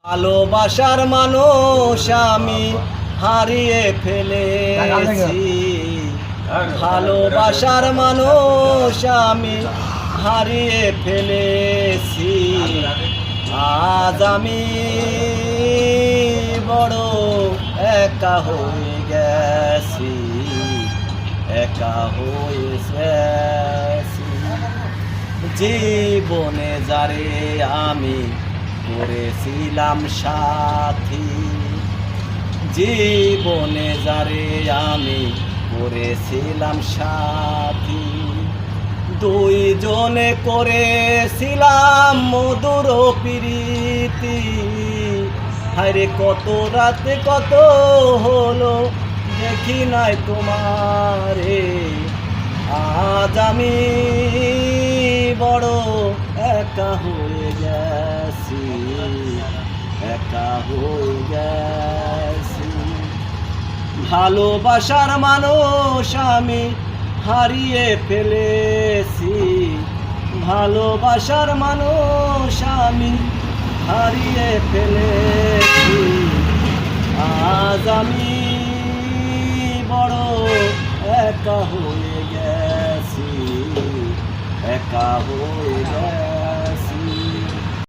ভালোবাসার মানুষ আমি হারিয়ে ফেলেছি, ভালোবাসার মানুষ আমি হারিয়ে ফেলেছি। আজ আমি বড় একা হয়ে গেছি, একা হয়ে গেছি। জীবনে যারে আমি করেছিলাম সাথী, জীবনে যারে আমি করেছিলাম সাথী, দুইজনে করেছিলাম মধুর প্রীতি। হায়রে কত রাতে কত হলো দেখি নাই তোমারে, আজ আমি বড় একা হয়ে গেছি, একা হয়ে গেছি। ভালোবাসার মানুষ আমি হারিয়ে ফেলেছি, ভালোবাসার মানুষ আমি হারিয়ে ফেলেছি। আজ আমি বড় একা হয়ে গেছি, একা হয়ে